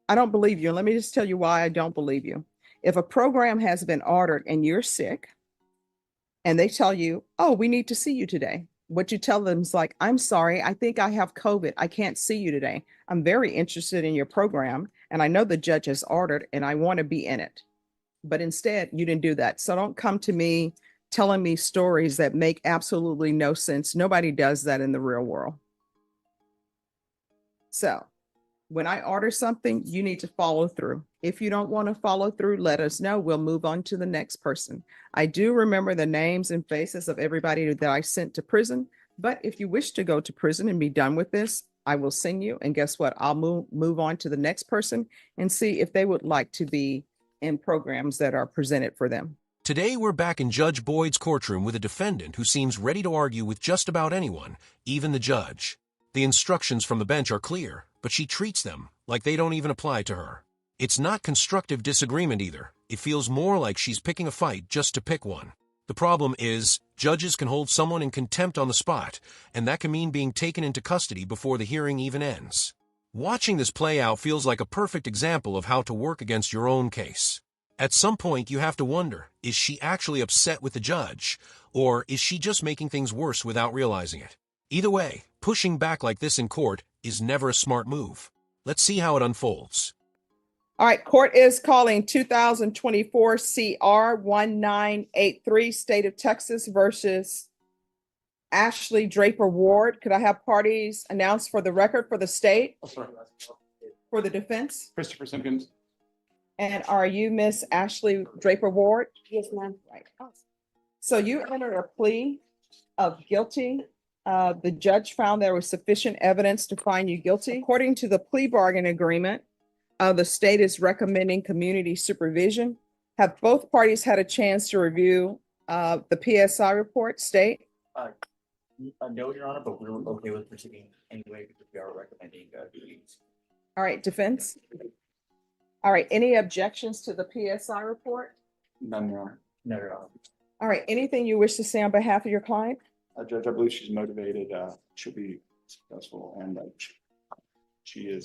I don't believe you. And let me just tell you why I don't believe you. If a program has been ordered and you're sick and they tell you, oh, we need to see you today, what you tell them is like, I'm sorry, I think I have COVID. I can't see you today. I'm very interested in your program. And I know the judge has ordered and I want to be in it. But instead, you didn't do that. So don't come to me telling me stories that make absolutely no sense. Nobody does that in the real world. So when I order something, you need to follow through. If you don't want to follow through, let us know. We'll move on to the next person. I do remember the names and faces of everybody that I sent to prison. But if you wish to go to prison and be done with this, I will send you. And guess what? I'll move on to the next person and see if they would like to be in programs that are presented for them. Today, we're back in Judge Boyd's courtroom with a defendant who seems ready to argue with just about anyone, even the judge. The instructions from the bench are clear, but she treats them like they don't even apply to her. It's not constructive disagreement either. It feels more like she's picking a fight just to pick one. The problem is, judges can hold someone in contempt on the spot, and that can mean being taken into custody before the hearing even ends. Watching this play out feels like a perfect example of how to work against your own case. At some point, you have to wonder, is she actually upset with the judge, or is she just making things worse without realizing it? Either way, pushing back like this in court is never a smart move. Let's see how it unfolds. All right, court is calling 2024 CR 1983, State of Texas versus Ashley Draper Ward. Could I have parties announced for the record for the state? For the defense? Christopher Simpkins. And are you Miss Ashley Draper Ward? Yes, ma'am. Right. So you entered a plea of guilty. The judge found there was sufficient evidence to find you guilty. According to the plea bargain agreement, the state is recommending community supervision. Have both parties had a chance to review the PSI report, state? No, Your Honor, but we're okay with proceeding anyway because we are recommending duties. All right, defense? All right, any objections to the PSI report? None, Your Honor. No, Your Honor. All right, anything you wish to say on behalf of your client? Judge, I believe she's motivated. She'll be successful, and she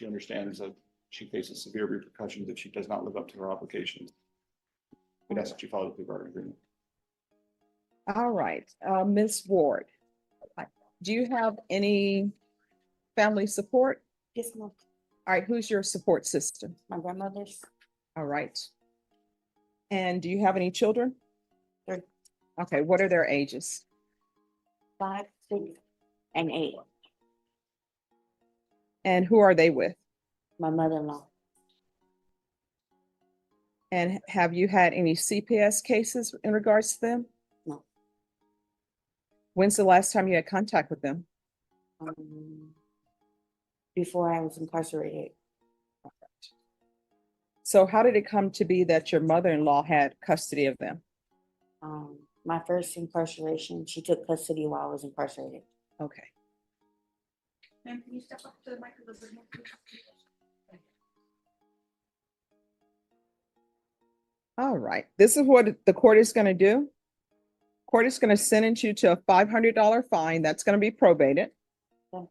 understands that she faces severe repercussions if she does not live up to her obligations. But that's what she followed the plea bargain agreement. All right, Ms. Ward, do you have any family support? Yes, ma'am. All right, who's your support system? My grandmother's. All right. And do you have any children? 3. Okay, what are their ages? 5, 6, and 8. And who are they with? My mother-in-law. And have you had any CPS cases in regards to them? No. When's the last time you had contact with them? Before I was incarcerated. So how did it come to be that your mother-in-law had custody of them? My first incarceration, she took custody while I was incarcerated. Okay. Ma'am, can you step up to the mic a little bit more, please? All right. This is what the court is going to do. Court is going to sentence you to a $500 fine. That's going to be probated. Okay.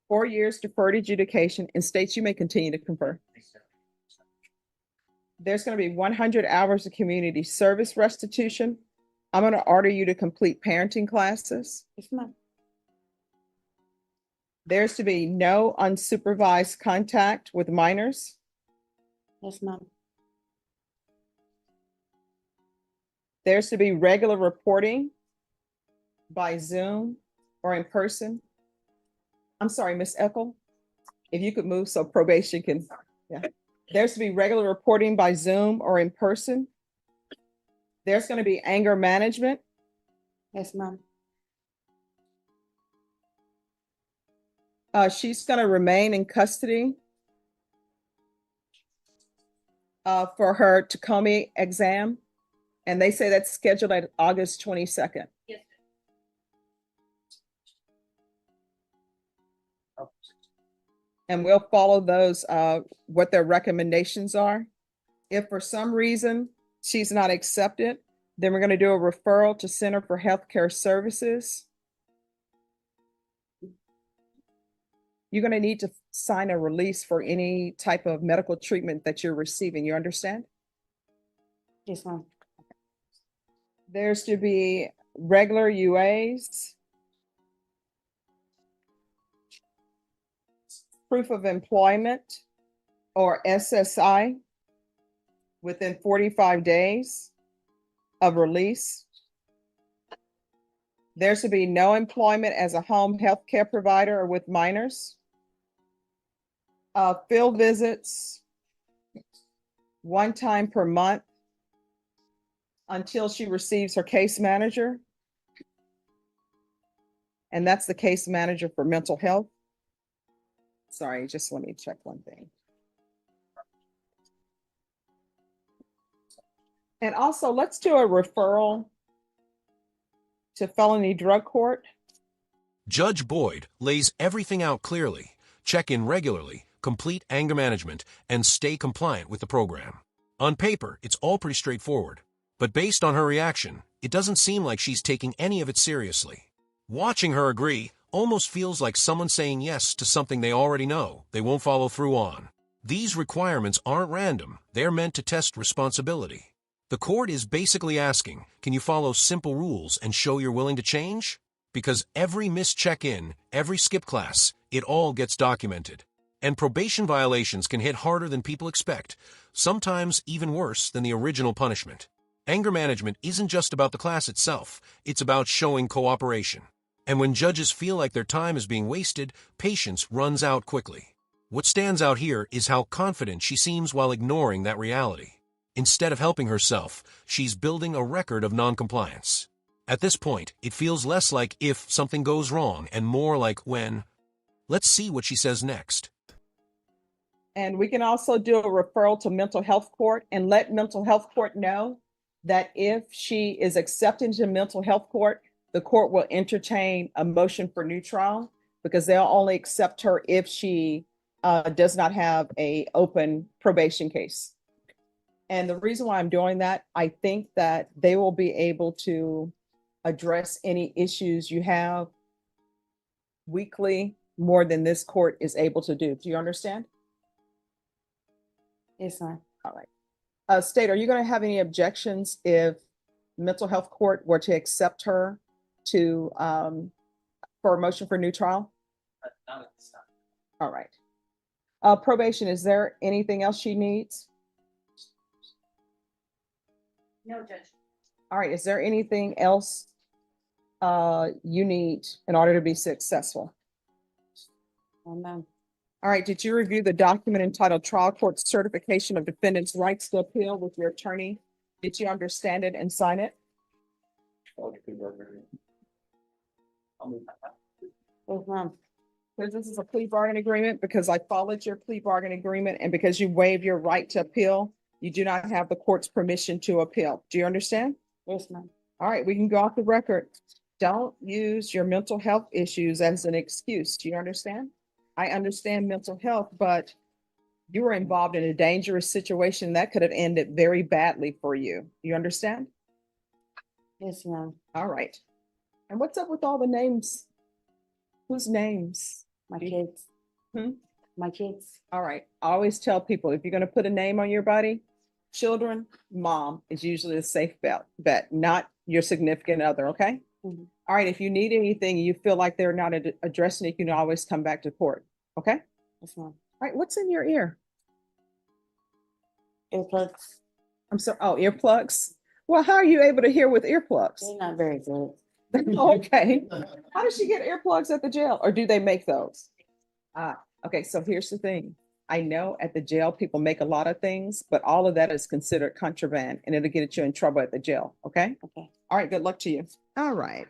4 years deferred adjudication in states you may continue to confer. There's going to be 100 hours of community service restitution. I'm going to order you to complete parenting classes. Yes, ma'am. There's to be no unsupervised contact with minors. Yes, ma'am. There's to be regular reporting by Zoom or in person. I'm sorry, Ms. Eckel, if you could move so probation can, yeah. There's to be regular reporting by Zoom or in person. There's going to be anger management. Yes, ma'am. She's going to remain in custody for her Tacoma exam. And they say that's scheduled at August 22nd. Yes. And we'll follow those, what their recommendations are. If for some reason she's not accepted, then we're going to do a referral to Center for Healthcare Services. You're going to need to sign a release for any type of medical treatment that you're receiving. You understand? Yes, ma'am. There's to be regular UAs, proof of employment or SSI within 45 days of release. There's to be no employment as a home health care provider or with minors. Field visits, one time per month until she receives her case manager. And that's the case manager for mental health. Sorry, just let me check one thing. And also, let's do a referral to felony drug court. Judge Boyd lays everything out clearly. Check in regularly, complete anger management, and stay compliant with the program. On paper, it's all pretty straightforward. But based on her reaction, it doesn't seem like she's taking any of it seriously. Watching her agree almost feels like someone saying yes to something they already know they won't follow through on. These requirements aren't random. They're meant to test responsibility. The court is basically asking, can you follow simple rules and show you're willing to change? Because every missed check-in, every skip class, it all gets documented. And probation violations can hit harder than people expect, sometimes even worse than the original punishment. Anger management isn't just about the class itself, it's about showing cooperation. And when judges feel like their time is being wasted, patience runs out quickly. What stands out here is how confident she seems while ignoring that reality. Instead of helping herself, she's building a record of noncompliance. At this point, it feels less like if something goes wrong and more like when. Let's see what she says next. And we can also do a referral to mental health court and let mental health court know that if she is accepted to mental health court, the court will entertain a motion for new trial because they'll only accept her if she does not have an open probation case. And the reason why I'm doing that, I think that they will be able to address any issues you have weekly more than this court is able to do. Do you understand? Yes, ma'am. All right. State, are you going to have any objections if mental health court were to accept her to for a motion for new trial? Not at this time. All right. Probation, is there anything else she needs? No, Judge. All right. Is there anything else you need in order to be successful? Oh, ma'am. All right. Did you review the document entitled Trial Court Certification of Defendant's Rights to Appeal with your attorney? Did you understand it and sign it? I'll move that. Yes, ma'am. Because this is a plea bargain agreement, because I followed your plea bargain agreement, and because you waive your right to appeal, you do not have the court's permission to appeal. Do you understand? Yes, ma'am. All right, we can go off the record. Don't use your mental health issues as an excuse. Do you understand? I understand mental health, but you were involved in a dangerous situation that could have ended very badly for you. You understand? Yes, ma'am. All right. And what's up with all the names? Whose names? My kids. Hmm? My kids. All right. I always tell people, if you're going to put a name on your body, children, mom is usually a safe bet, not your significant other. Okay. Mhm. All right. If you need anything, you feel like they're not addressing it, you can always come back to court. Okay. Yes, ma'am. All right. What's in your ear? Earplugs. I'm sorry. Oh, earplugs. Well, how are you able to hear with earplugs? They're not very good. Okay. How does she get earplugs at the jail, or do they make those? Okay. So here's the thing. I know at the jail, people make a lot of things, but all of that is considered contraband and it'll get you in trouble at the jail. Okay. Okay. All right. Good luck to you. All right.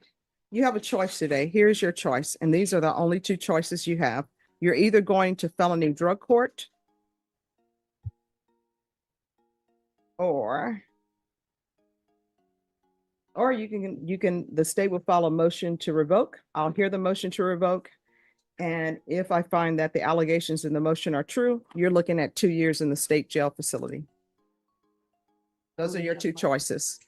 You have a choice today. Here's your choice. And these are the only two choices you have. You're either going to felony drug court or the state will file a motion to revoke. I'll hear the motion to revoke. And if I find that the allegations in the motion are true, you're looking at 2 years in the state jail facility. Those are your two choices.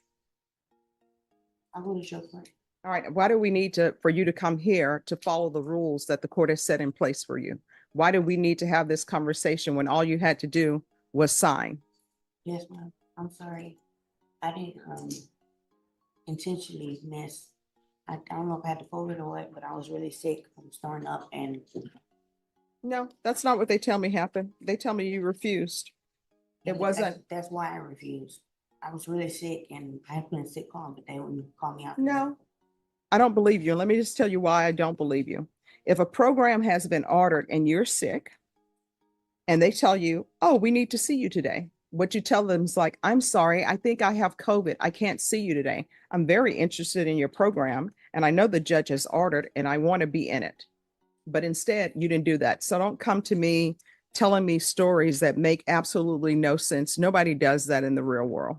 I'm going to show for it. All right, why do we need for you to come here to follow the rules that the court has set in place for you? Why do we need to have this conversation when all you had to do was sign? Yes, ma'am. I'm sorry. I didn't intentionally miss. I don't know if I had to fold it or what, but I was really sick. I'm throwing up and No, that's not what they tell me happened. They tell me you refused. It wasn't. That's why I refused. I was really sick and I had been sick call, but they wouldn't call me out. No, I don't believe you. Let me just tell you why I don't believe you. If a program has been ordered and you're sick and they tell you, oh, we need to see you today, what you tell them is like, I'm sorry, I think I have COVID. I can't see you today. I'm very interested in your program and I know the judge has ordered and I want to be in it. But instead, you didn't do that. So don't come to me telling me stories that make absolutely no sense. Nobody does that in the real world.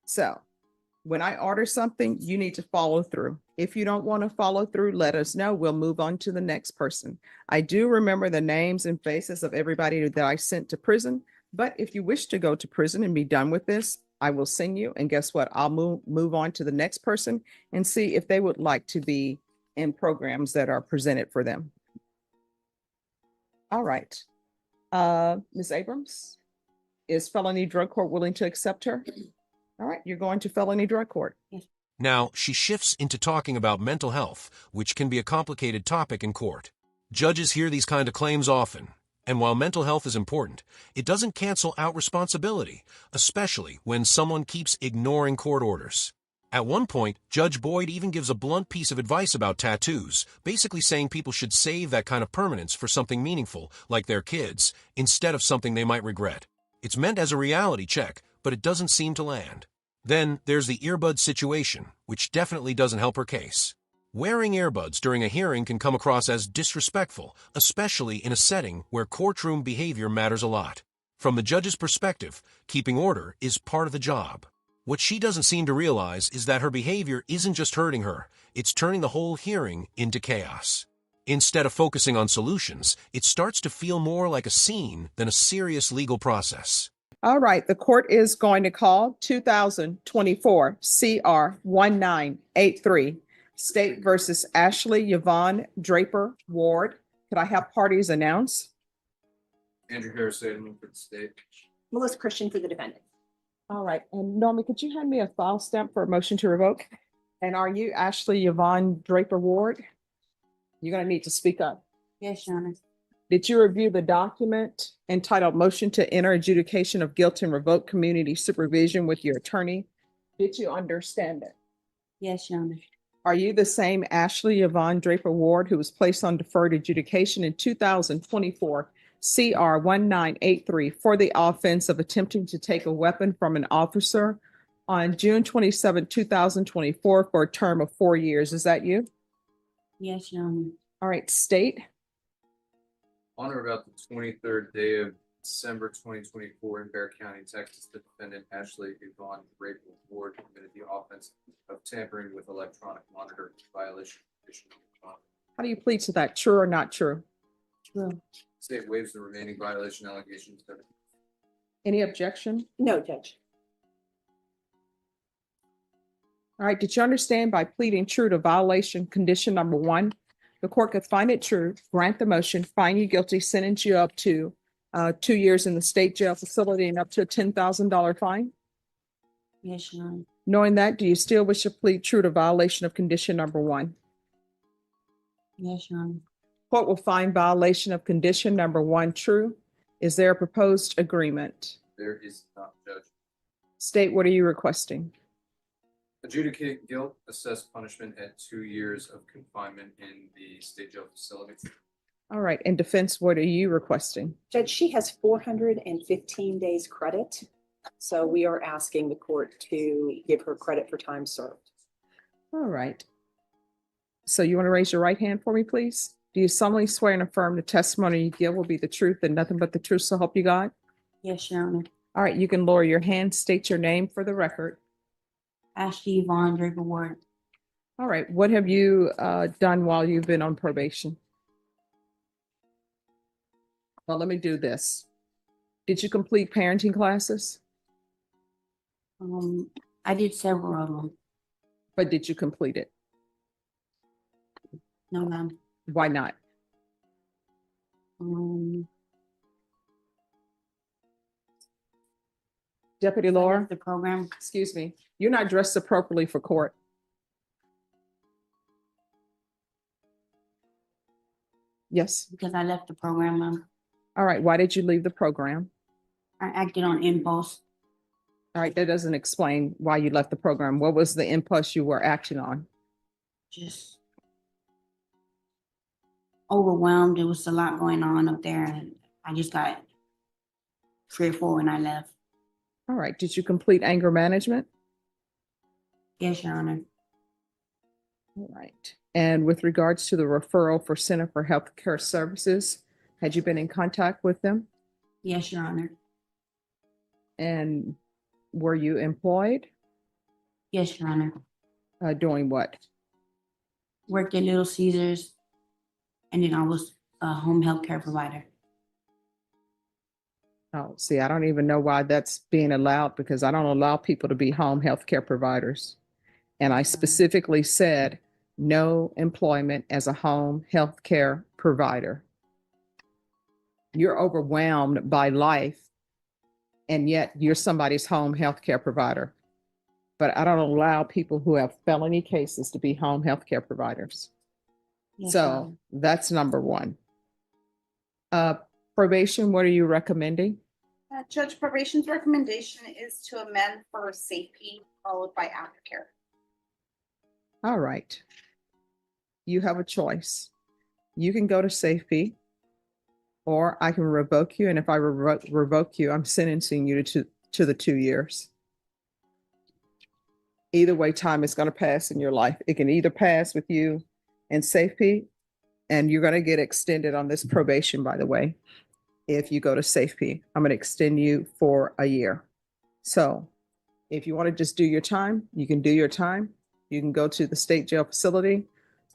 So when I order something, you need to follow through. If you don't want to follow through, let us know. We'll move on to the next person. I do remember the names and faces of everybody that I sent to prison. But if you wish to go to prison and be done with this, I will send you. And guess what? I'll move on to the next person and see if they would like to be in programs that are presented for them. All right. Ms. Abrams, is felony drug court willing to accept her? All right, you're going to felony drug court. Now, she shifts into talking about mental health, which can be a complicated topic in court. Judges hear these kind of claims often, and while mental health is important, it doesn't cancel out responsibility, especially when someone keeps ignoring court orders. At one point, Judge Boyd even gives a blunt piece of advice about tattoos, basically saying people should save that kind of permanence for something meaningful, like their kids, instead of something they might regret. It's meant as a reality check, but it doesn't seem to land. Then there's the earbud situation, which definitely doesn't help her case. Wearing earbuds during a hearing can come across as disrespectful, especially in a setting where courtroom behavior matters a lot. From the judge's perspective, keeping order is part of the job. What she doesn't seem to realize is that her behavior isn't just hurting her, it's turning the whole hearing into chaos. Instead of focusing on solutions, it starts to feel more like a scene than a serious legal process. All right, the court is going to call 2024 CR 1983, State versus Ashley Yvonne Draper Ward. Could I have parties announce? Andrew Harris, for the state. Melissa Christian for the defendant. All right, and Normie, could you hand me a file stamp for a motion to revoke? And are you Ashley Yvonne Draper Ward? You're going to need to speak up. Yes, Your Honor. Did you review the document entitled Motion to Enter Adjudication of Guilt and Revoke Community Supervision with your attorney? Did you understand it? Yes, Your Honor. Are you the same Ashley Yvonne Draper Ward who was placed on deferred adjudication in 2024 CR 1983 for the offense of attempting to take a weapon from an officer on June 27, 2024 for a term of 4 years? Is that you? Yes, Your Honor. All right, state. On or about the 23rd day of December 2024 in Bear County, Texas, the defendant Ashley Yvonne Draper Ward committed the offense of tampering with electronic monitor violation. How do you plead to that? True or not true? True. State waives the remaining violation allegations. Any objection? No, Judge. All right, did you understand by pleading true to violation condition number 1, the court could find it true, grant the motion, find you guilty, sentence you up to 2 years in the state jail facility and up to a $10,000 fine? Yes, Your Honor. Knowing that, do you still wish to plead true to violation of condition number 1? Yes, Your Honor. Court will find violation of condition number 1 true. Is there a proposed agreement? There is not, Judge. State, what are you requesting? Adjudicate guilt, assess punishment at 2 years of confinement in the state jail facility. All right, and defense, what are you requesting? Judge, she has 415 days credit. So we are asking the court to give her credit for time served. All right. So you want to raise your right hand for me, please? Do you solemnly swear and affirm the testimony you give will be the truth and nothing but the truth, so help you God? Yes, Your Honor. All right, you can lower your hand, state your name for the record. Ashley Yvonne Draper Ward. All right, what have you done while you've been on probation? Well, let me do this. Did you complete parenting classes? I did several of them. But did you complete it? No, ma'am. Why not? Um, Deputy I Laura, left the program excuse me, you're not dressed appropriately for court. Yes. because I left the program, ma'am. All right. Why did you leave the program? I acted on impulse. All right. That doesn't explain why you left the program. What was the impulse you were acting on? Just overwhelmed. There was a lot going on up there, and I just got fearful when I left. All right. Did you complete anger management? Yes, Your Honor. All right. And with regards to the referral for Center for Healthcare Services, had you been in contact with them? Yes, Your Honor. And were you employed? Yes, Your Honor. Doing what? Worked at Little Caesars, and then I was a home health care provider. Oh, see, I don't even know why that's being allowed because I don't allow people to be home health care providers. And I specifically said no employment as a home health care provider. You're overwhelmed by life, and yet you're somebody's home health care provider. But I don't allow people who have felony cases to be home health care providers. Yes, Your So Honor. that's number one. Probation, what are you recommending? Judge, probation's recommendation is to amend for safety followed by aftercare. All right. You have a choice. You can go to safety, or I can revoke you. And if I revoke you, I'm sentencing you to the 2 years. Either way, time is going to pass in your life. It can either pass with you in safety, and you're going to get extended on this probation, by the way. If you go to safety, I'm going to extend you for a year. So if you want to just do your time, you can do your time. You can go to the state jail facility.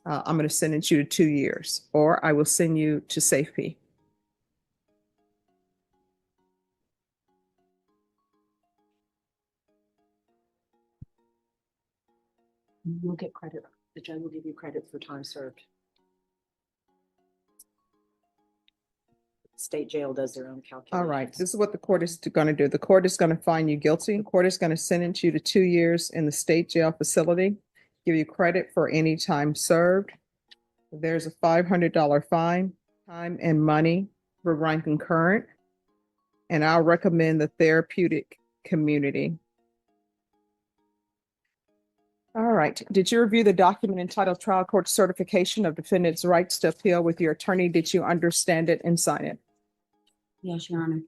I'm going to sentence you to 2 years, or I will send you to safety. You'll get credit. The judge will give you credit for time served. State jail does their own calculations. All right. This is what the court is going to do. The court is going to find you guilty. The court is going to sentence you to 2 years in the state jail facility, give you credit for any time served. There's a $500 fine, time and money for run concurrent. And I'll recommend the therapeutic community. All right. Did you review the document entitled Trial Court Certification of Defendant's Rights to Appeal with your attorney? Did you understand it and sign it? Yes, Your Honor.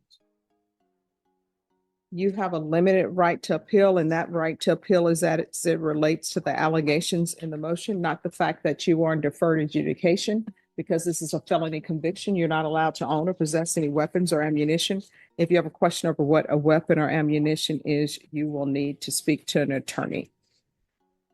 You have a limited right to appeal, and that right to appeal is that it relates to the allegations in the motion, not the fact that you are in deferred adjudication. Because this is a felony conviction, you're not allowed to own or possess any weapons or ammunition. If you have a question over what a weapon or ammunition is, you will need to speak to an attorney.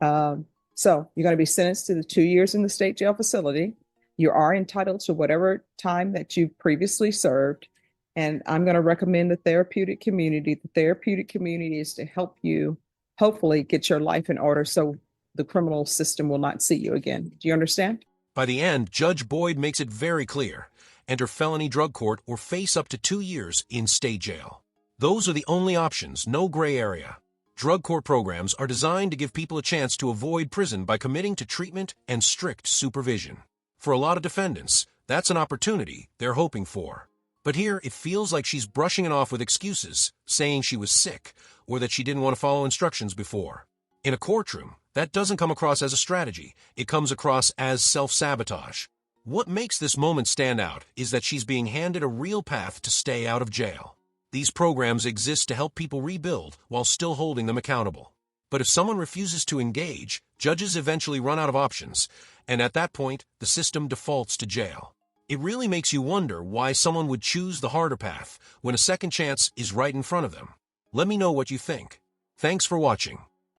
So you're going to be sentenced to the 2 years in the state jail facility. You are entitled to whatever time that you've previously served. And I'm going to recommend the therapeutic community. The therapeutic community is to help you hopefully get your life in order so the criminal system will not see you again. Do you understand? By the end, Judge Boyd makes it very clear. Enter felony drug court or face up to 2 years in state jail. Those are the only options, no gray area. Drug court programs are designed to give people a chance to avoid prison by committing to treatment and strict supervision. For a lot of defendants, that's an opportunity they're hoping for. But here, it feels like she's brushing it off with excuses, saying she was sick or that she didn't want to follow instructions before. In a courtroom, that doesn't come across as a strategy. It comes across as self-sabotage. What makes this moment stand out is that she's being handed a real path to stay out of jail. These programs exist to help people rebuild while still holding them accountable. But if someone refuses to engage, judges eventually run out of options, and at that point, the system defaults to jail. It really makes you wonder why someone would choose the harder path when a second chance is right in front of them. Let me know what you think. Thanks for watching.